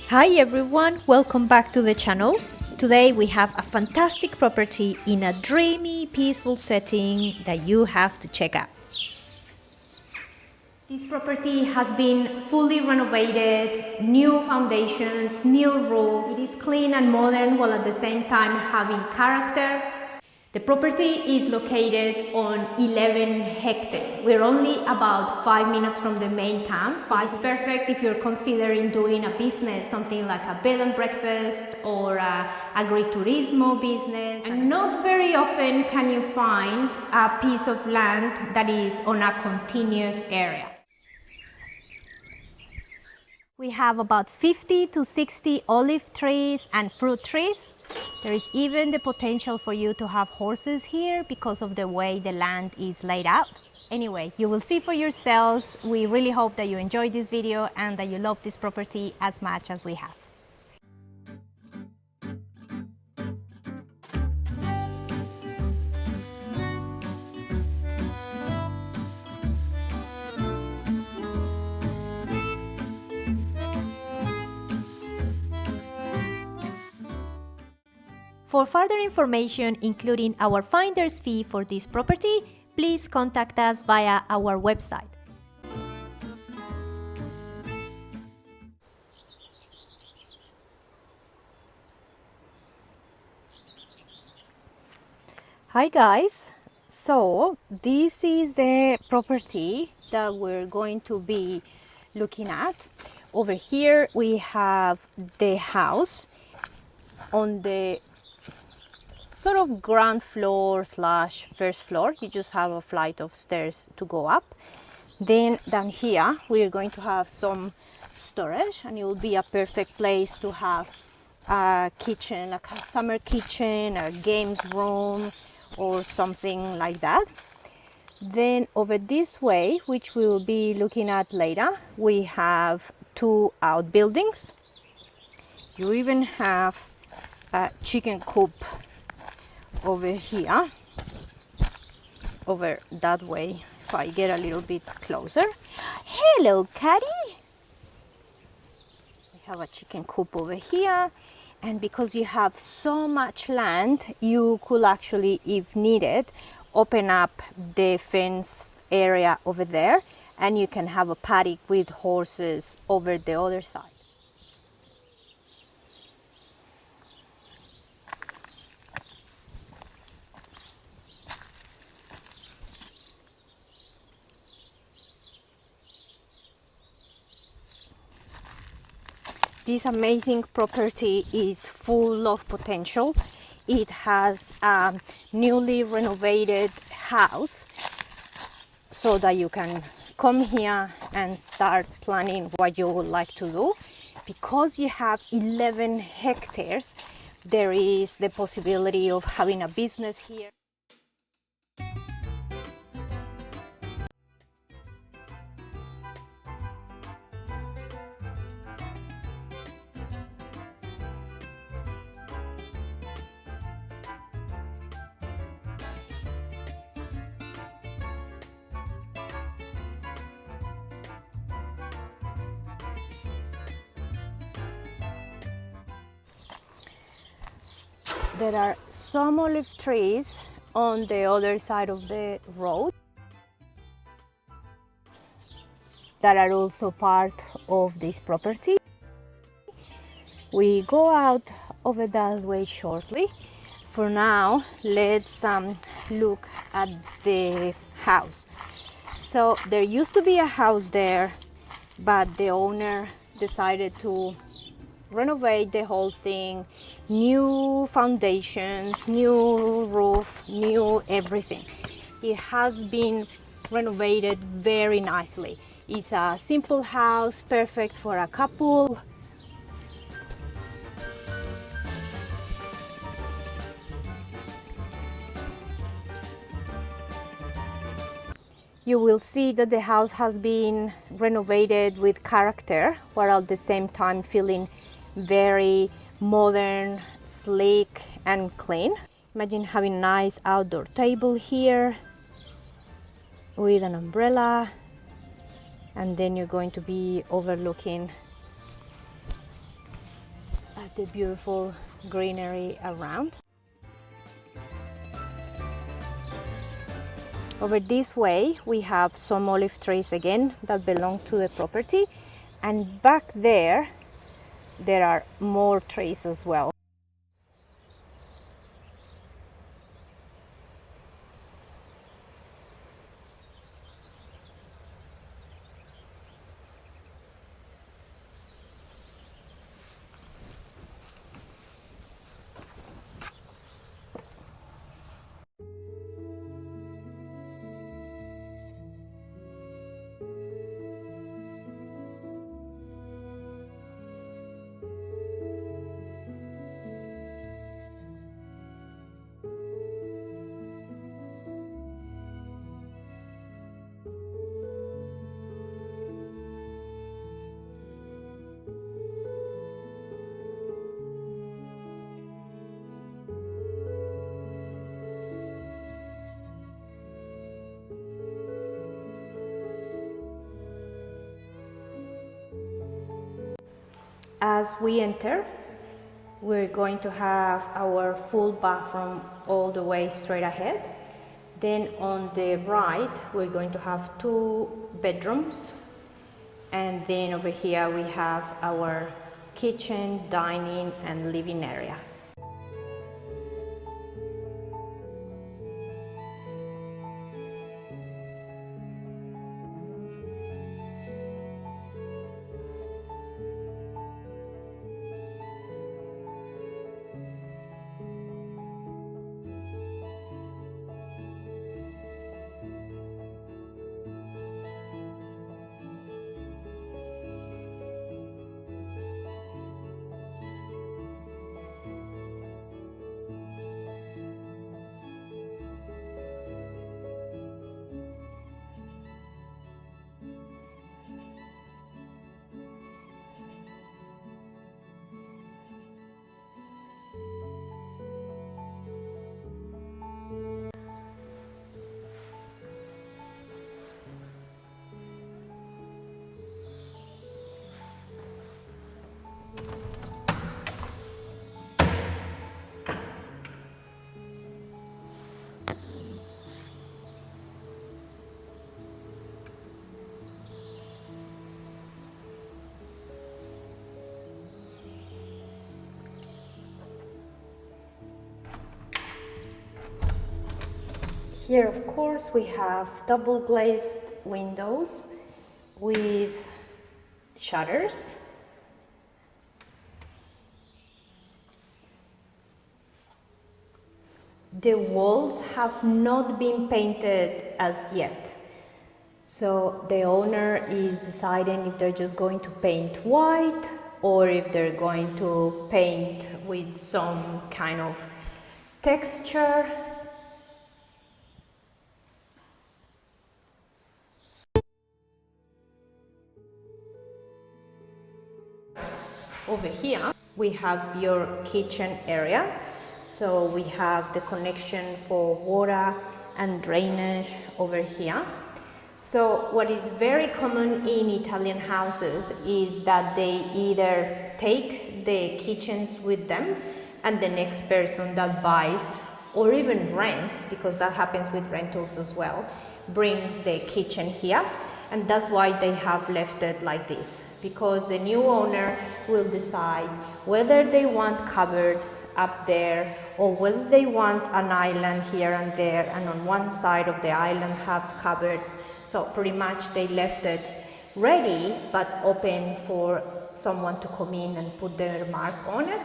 Hi everyone, welcome back to the channel. Today we have a fantastic property in a dreamy, peaceful setting that you have to check out. This property has been fully renovated, new foundations, new roof. It is clean and modern while at the same time having character. The property is located on 11 hectares. We're only about 5 minutes from the main town. It's perfect if you're considering doing a business, something like a bed and breakfast or a agriturismo business. And not very often can you find a piece of land that is on a continuous area. We have about 50 to 60 olive trees and fruit trees. There is even the potential for you to have horses here because of the way the land is laid out. Anyway, you will see for yourselves. We really hope that you enjoyed this video and that you love this property as much as we have. For further information, including our finder's fee for this property, please contact us via our website. Hi guys, so this is the property that we're going to be looking at. Over here we have the house on the sort of ground floor slash first floor. You just have a flight of stairs to go up. Then down here we're going to have some storage, and it will be a perfect place to have a kitchen, like a summer kitchen, a games room or something like that. Then over this way, which we will be looking at later, we have two outbuildings. You even have a chicken coop over here, over that way. If I get a little bit closer. Hello, Caddy. We have a chicken coop over here, and because you have so much land, you could actually, if needed, open up the fence area over there, and you can have a paddock with horses over the other side. This amazing property is full of potential. It has a newly renovated house so that you can come here and start planning what you would like to do. Because you have 11 hectares, there is the possibility of having a business here. There are some olive trees on the other side of the road that are also part of this property. We go out over that way shortly. For now, let's look at the house. So there used to be a house there, but the owner decided to renovate the whole thing, new foundations, new roof, new everything. It has been renovated very nicely. It's a simple house, perfect for a couple. You will see that the house has been renovated with character, while at the same time feeling very modern, sleek and clean. Imagine having a nice outdoor table here with an umbrella, and then you're going to be overlooking the beautiful greenery around. Over this way we have some olive trees again that belong to the property, and back there are more trees as well. As we enter, we're going to have our full bathroom all the way straight ahead. Then on the right, we're going to have 2 bedrooms. And then over here we have our kitchen, dining, and living area. Here, of course, we have double glazed windows with shutters. The walls have not been painted as yet. So the owner is deciding if they're just going to paint white or if they're going to paint with some kind of texture. Over here we have your kitchen area. So we have the connection for water and drainage over here. So what is very common in Italian houses is that they either take the kitchens with them and the next person that buys or even rent, because that happens with rentals as well, brings the kitchen here. And that's why they have left it like this, because the new owner will decide whether they want cupboards up there or whether they want an island here and there, and on one side of the island have cupboards. So pretty much they left it ready but open for someone to come in and put their mark on it.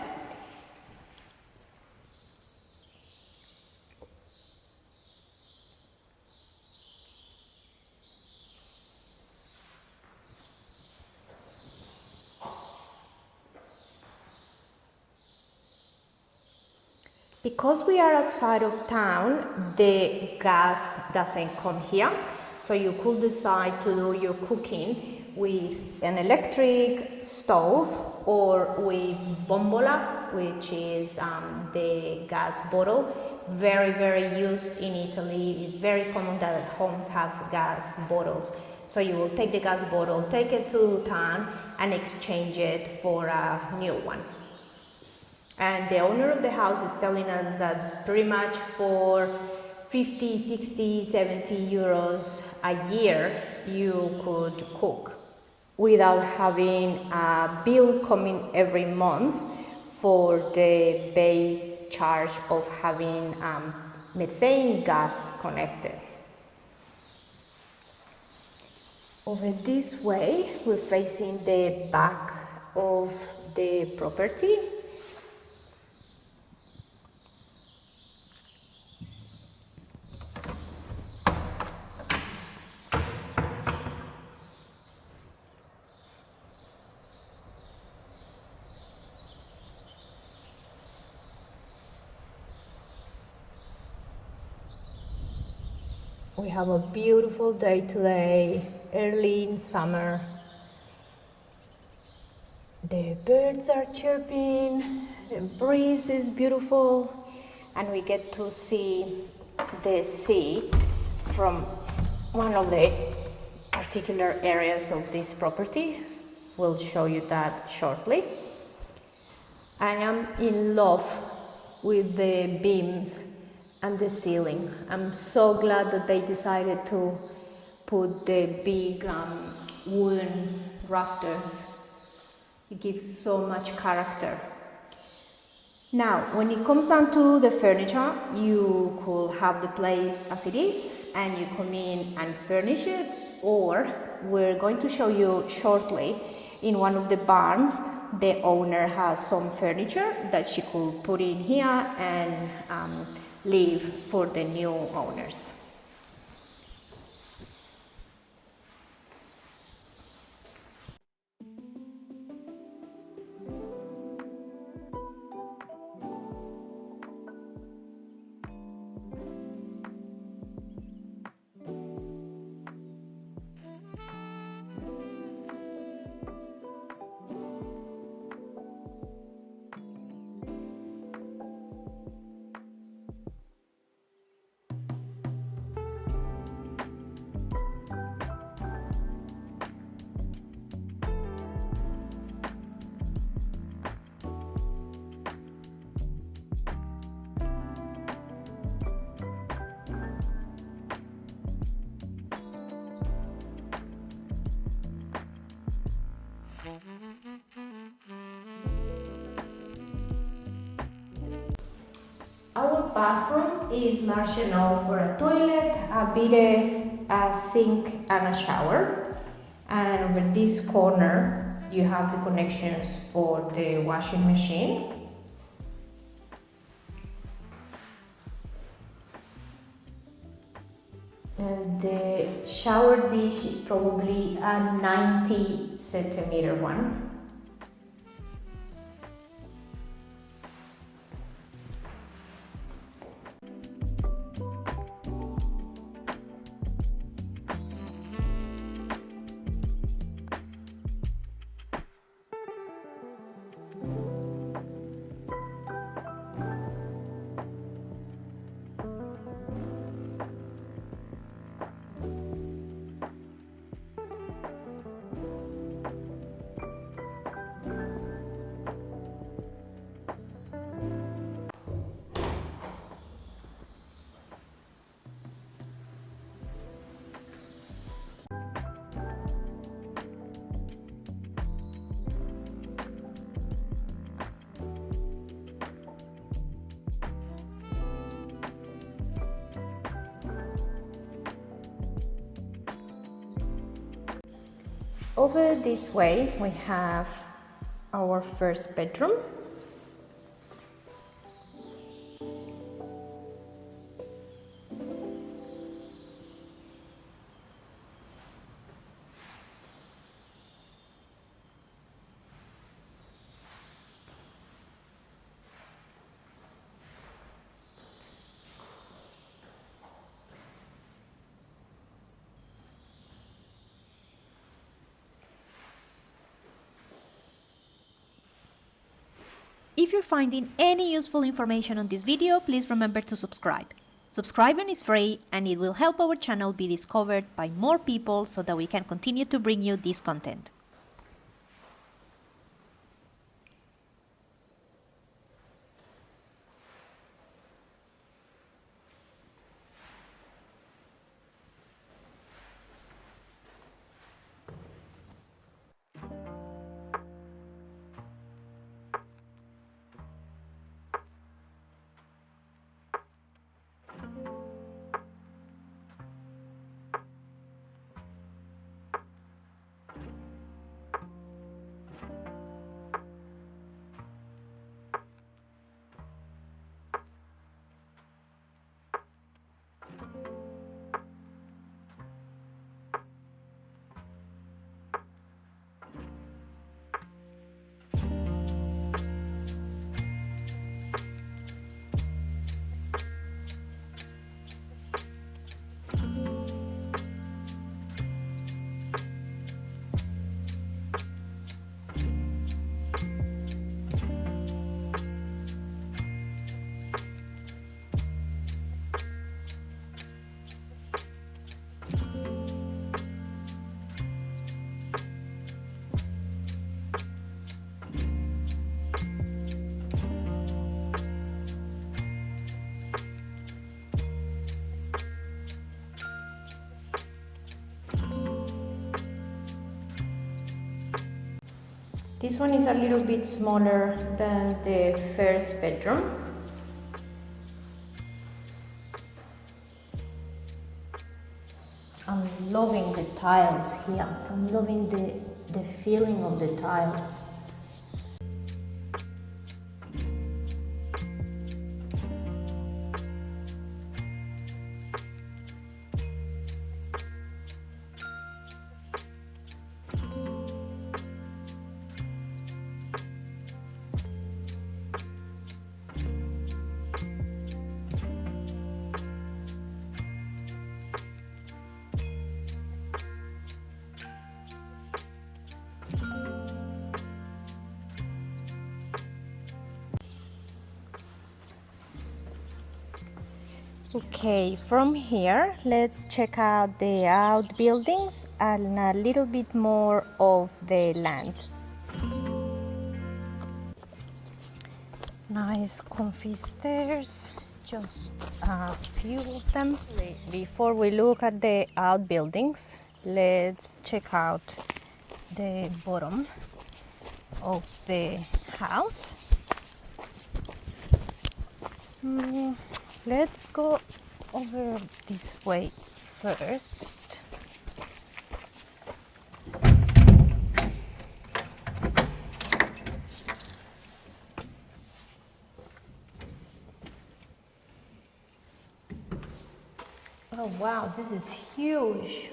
Because we are outside of town, the gas doesn't come here, so you could decide to do your cooking with an electric stove or with bombola, which is the gas bottle. Very, very used in Italy. It's very common that homes have gas bottles. So you will take the gas bottle, take it to town and exchange it for a new one. And the owner of the house is telling us that pretty much for 50, 60, 70 euros a year you could cook without having a bill coming every month for the base charge of having methane gas connected. Over this way, we're facing the back of the property. We have a beautiful day today, early in summer. The birds are chirping, the breeze is beautiful, and we get to see the sea from one of the particular areas of this property. We'll show you that shortly. I am in love with the beams and the ceiling. I'm so glad that they decided to put the big wooden rafters. It gives so much character. Now, when it comes down to the furniture, you could have the place as it is and you come in and furnish it, or we're going to show you shortly in one of the barns, the owner has some furniture that she could put in here and leave for the new owners. Our bathroom is large enough for a toilet, a bidet, a sink and a shower. And over this corner you have the connections for the washing machine. And the shower dish is probably a 90 centimeter one. Over this way we have our first bedroom. If you're finding any useful information on this video, please remember to subscribe. Subscribing is free and it will help our channel be discovered by more people so that we can continue to bring you this content. This one is a little bit smaller than the first bedroom. I'm loving the tiles here. I'm loving the feeling of the tiles. Okay, from here, let's check out the outbuildings and a little bit more of the land. Nice comfy stairs, just a few of them. Before we look at the outbuildings, let's check out the bottom of the house. Let's go over this way first. Oh wow, this is huge.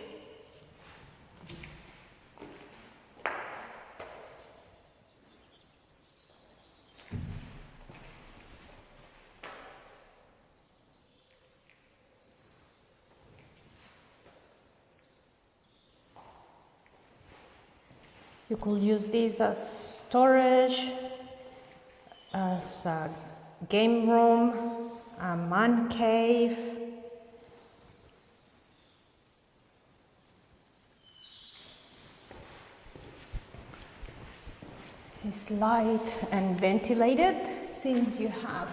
You could use this as storage, as a game room, a man cave. It's light and ventilated since you have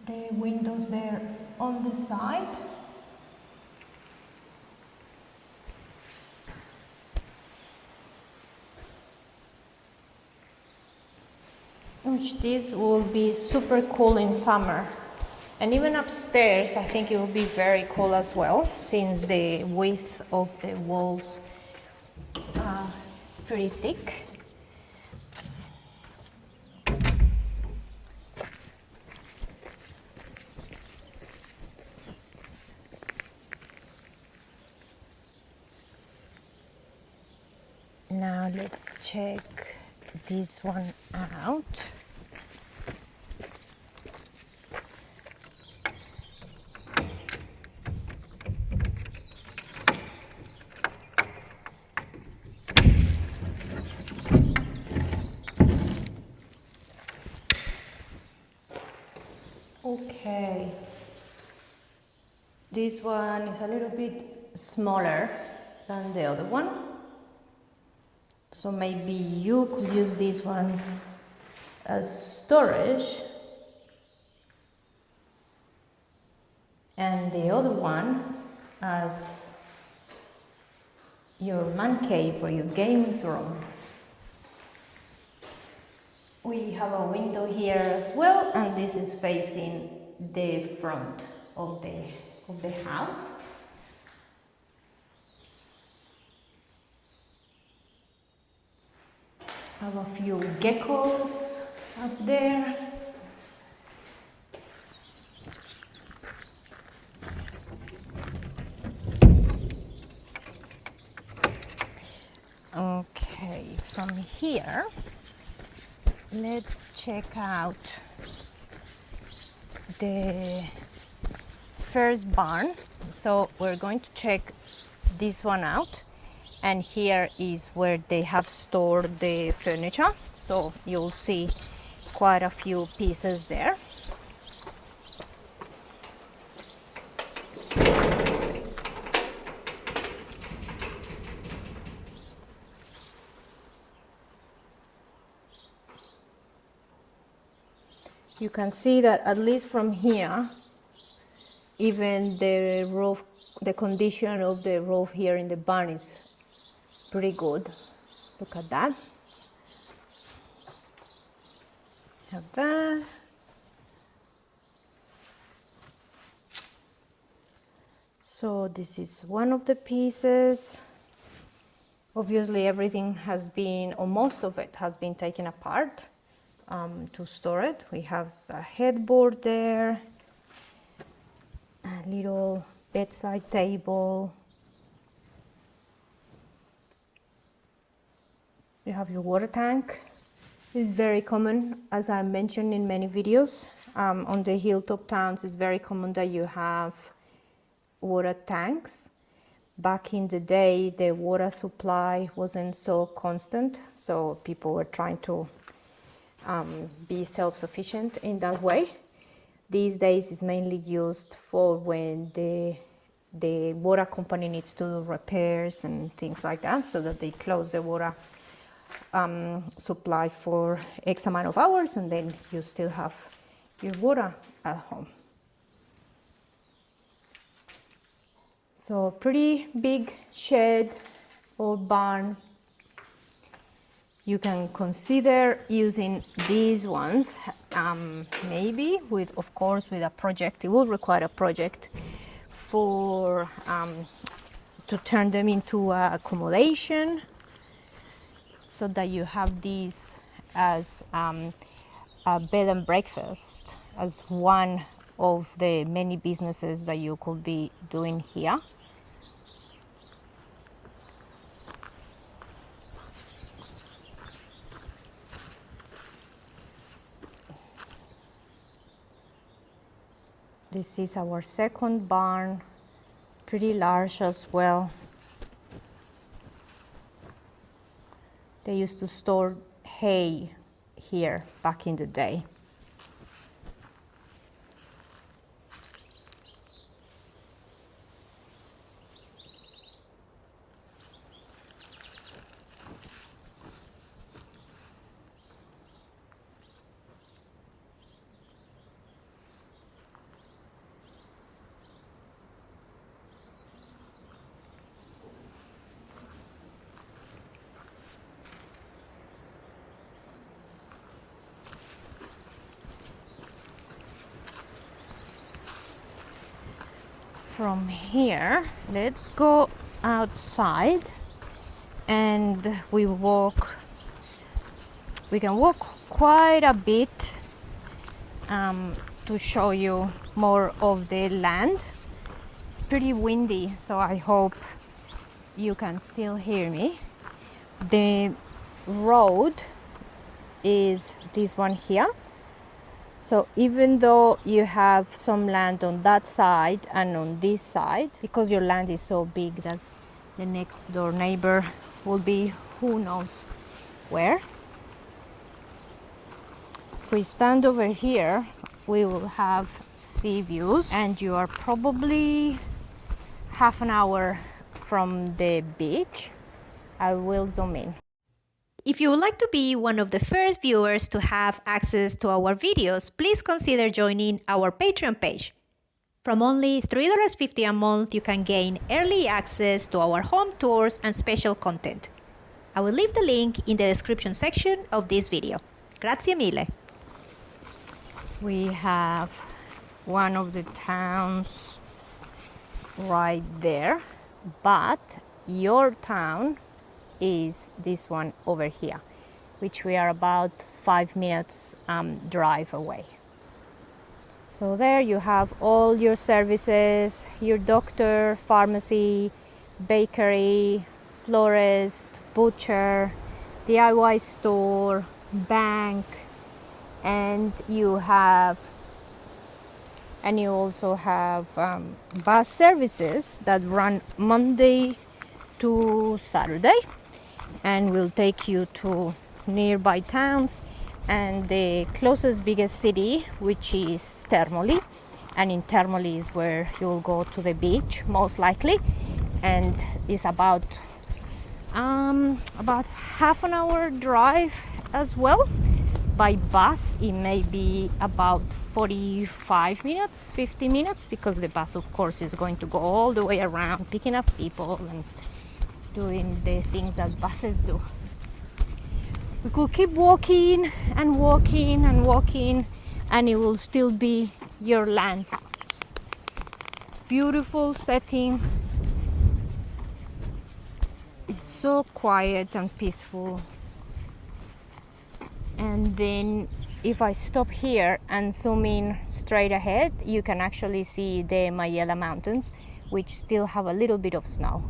the windows there on the side. Which this will be super cool in summer. And even upstairs, I think it will be very cool as well, since the width of the walls is pretty thick. Now let's check this one out. Okay, this one is a little bit smaller than the other one, so maybe you could use this one as storage and the other one as your man cave or your games room. We have a window here as well, and this is facing the front of the house. Have a few geckos up there. Okay, from here, let's check out the first barn. So we're going to check this one out, and here is where they have stored the furniture, so you'll see quite a few pieces there. You can see that at least from here, even the roof, the condition of the roof here in the barn is pretty good. Look at that. have that. So this is one of the pieces. Obviously everything has been, or most of it has been taken apart to store it. We have a headboard there, a little bedside table. You have your water tank. It's very common, as I mentioned in many videos, on the hilltop towns. It's very common that you have water tanks. Back in the day, the water supply wasn't so constant, so people were trying to be self-sufficient in that way. These days, it's mainly used for when the water company needs to do repairs and things like that, so that they close the water supply for X amount of hours, and then you still have your water at home. So pretty big shed or barn. You can consider using these ones, maybe with, of course, with a project. It will require a project for to turn them into accommodation, so that you have these as a bed and breakfast, as one of the many businesses that you could be doing here. This is our second barn, pretty large as well. They used to store hay here back in the day. From here, let's go outside and we can walk quite a bit to show you more of the land. It's pretty windy, so I hope you can still hear me. The road is this one here. So even though you have some land on that side and on this side, because your land is so big that the next door neighbor will be who knows where. If we stand over here, we will have sea views, and you are probably half an hour from the beach. I will zoom in. If you would like to be one of the first viewers to have access to our videos, please consider joining our Patreon page. From only $3.50 a month, you can gain early access to our home tours and special content. I will leave the link in the description section of this video. Grazie mille! We have one of the towns right there, but your town is this one over here, which we are about 5 minutes drive away. So there you have all your services, your doctor, pharmacy, bakery, florist, butcher, DIY store, bank, and you also have bus services that run Monday to Saturday and will take you to nearby towns and the closest biggest city, which is Termoli. And in Termoli is where you'll go to the beach most likely, and it's about half an hour drive as well. By bus it may be about 45 minutes, 50 minutes, because the bus of course is going to go all the way around picking up people and doing the things that buses do. We could keep walking and walking and walking, and it will still be your land. Beautiful setting. It's so quiet and peaceful. And then if I stop here and zoom in straight ahead, you can actually see the Mayela Mountains, which still have a little bit of snow.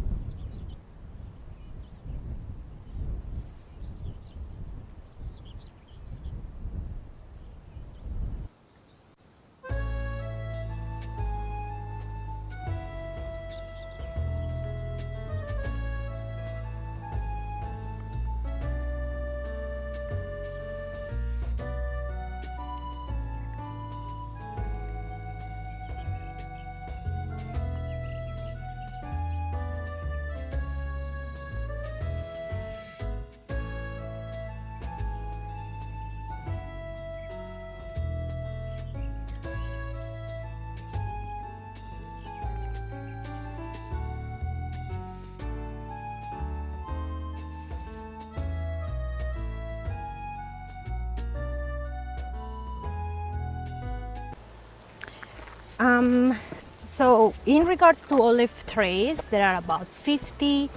So in regards to olive trees, there are about 50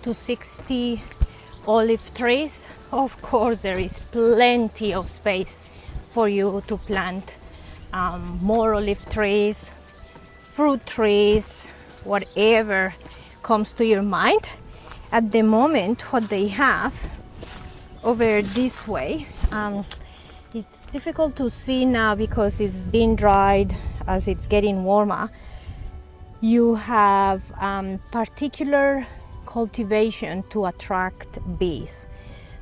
to 60 olive trees. Of course, there is plenty of space for you to plant more olive trees, fruit trees, whatever comes to your mind. At the moment, what they have over this way, it's difficult to see now because it's been dried as it's getting warmer. You have particular cultivation to attract bees.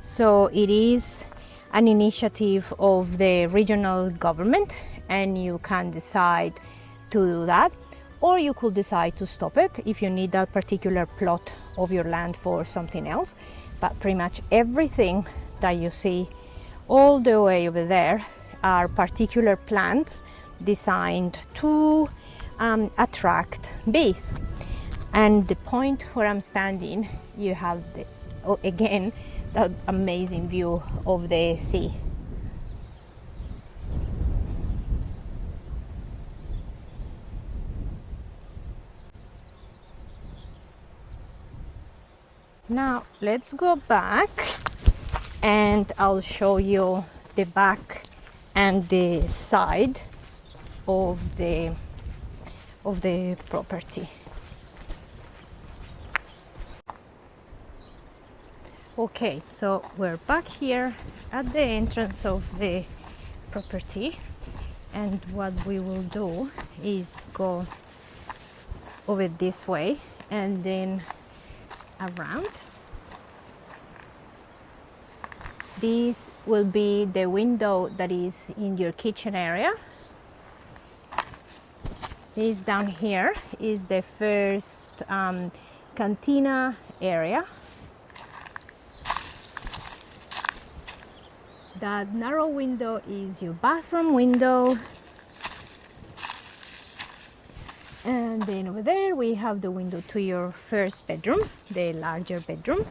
So it is an initiative of the regional government, and you can decide to do that, or you could decide to stop it if you need that particular plot of your land for something else. But pretty much everything that you see all the way over there are particular plants designed to attract bees. And the point where I'm standing, you have again that amazing view of the sea. Now let's go back and I'll show you the back and the side of the property. Okay, so we're back here at the entrance of the property, and what we will do is go over this way and then around. This will be the window that is in your kitchen area. This down here is the first cantina area. That narrow window is your bathroom window. And then over there we have the window to your first bedroom, the larger bedroom.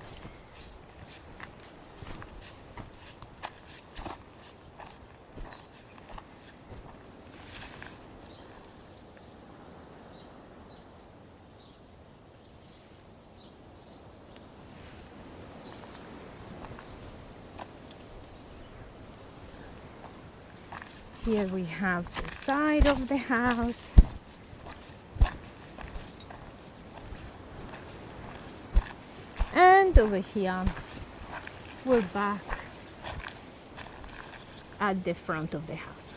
Here we have the side of the house. And over here, we're back at the front of the house.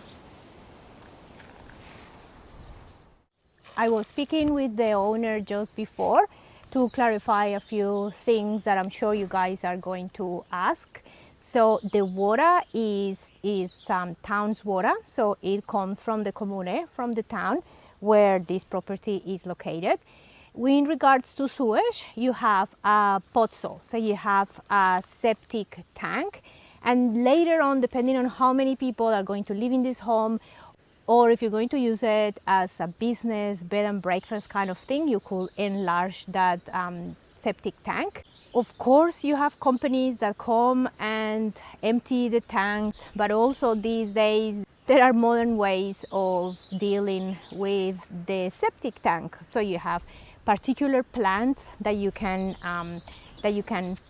I was speaking with the owner just before to clarify a few things that I'm sure you guys are going to ask. So the water is town's water, so it comes from the commune, from the town where this property is located. In regards to sewage, you have a pozzo, so you have a septic tank, and later on, depending on how many people are going to live in this home, or if you're going to use it as a business bed and breakfast kind of thing, you could enlarge that septic tank. Of course, you have companies that come and empty the tanks, but also these days there are modern ways of dealing with the septic tank. So you have particular plants that you can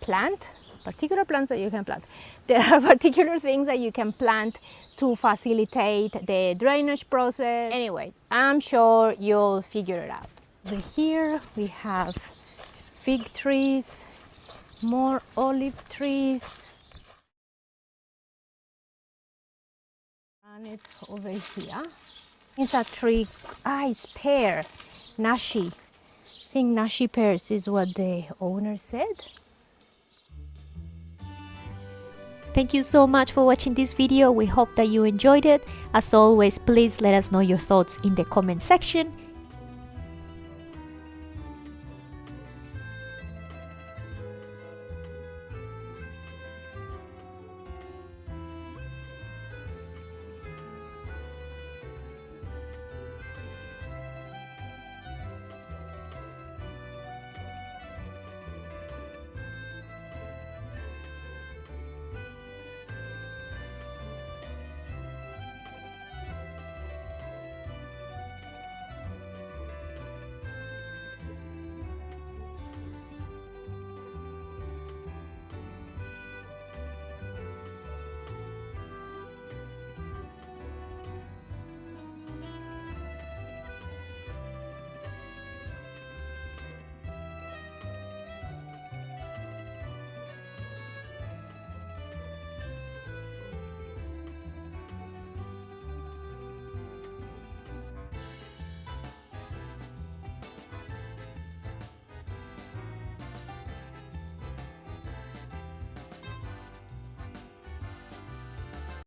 plant. Particular plants that you can plant. There are particular things that you can plant to facilitate the drainage process. Anyway, I'm sure you'll figure it out. Over here we have fig trees, more olive trees, and it's over here. It's a tree. It's pear, nashi. I think nashi pears is what the owner said. Thank you so much for watching this video. We hope that you enjoyed it. As always, please let us know your thoughts in the comment section.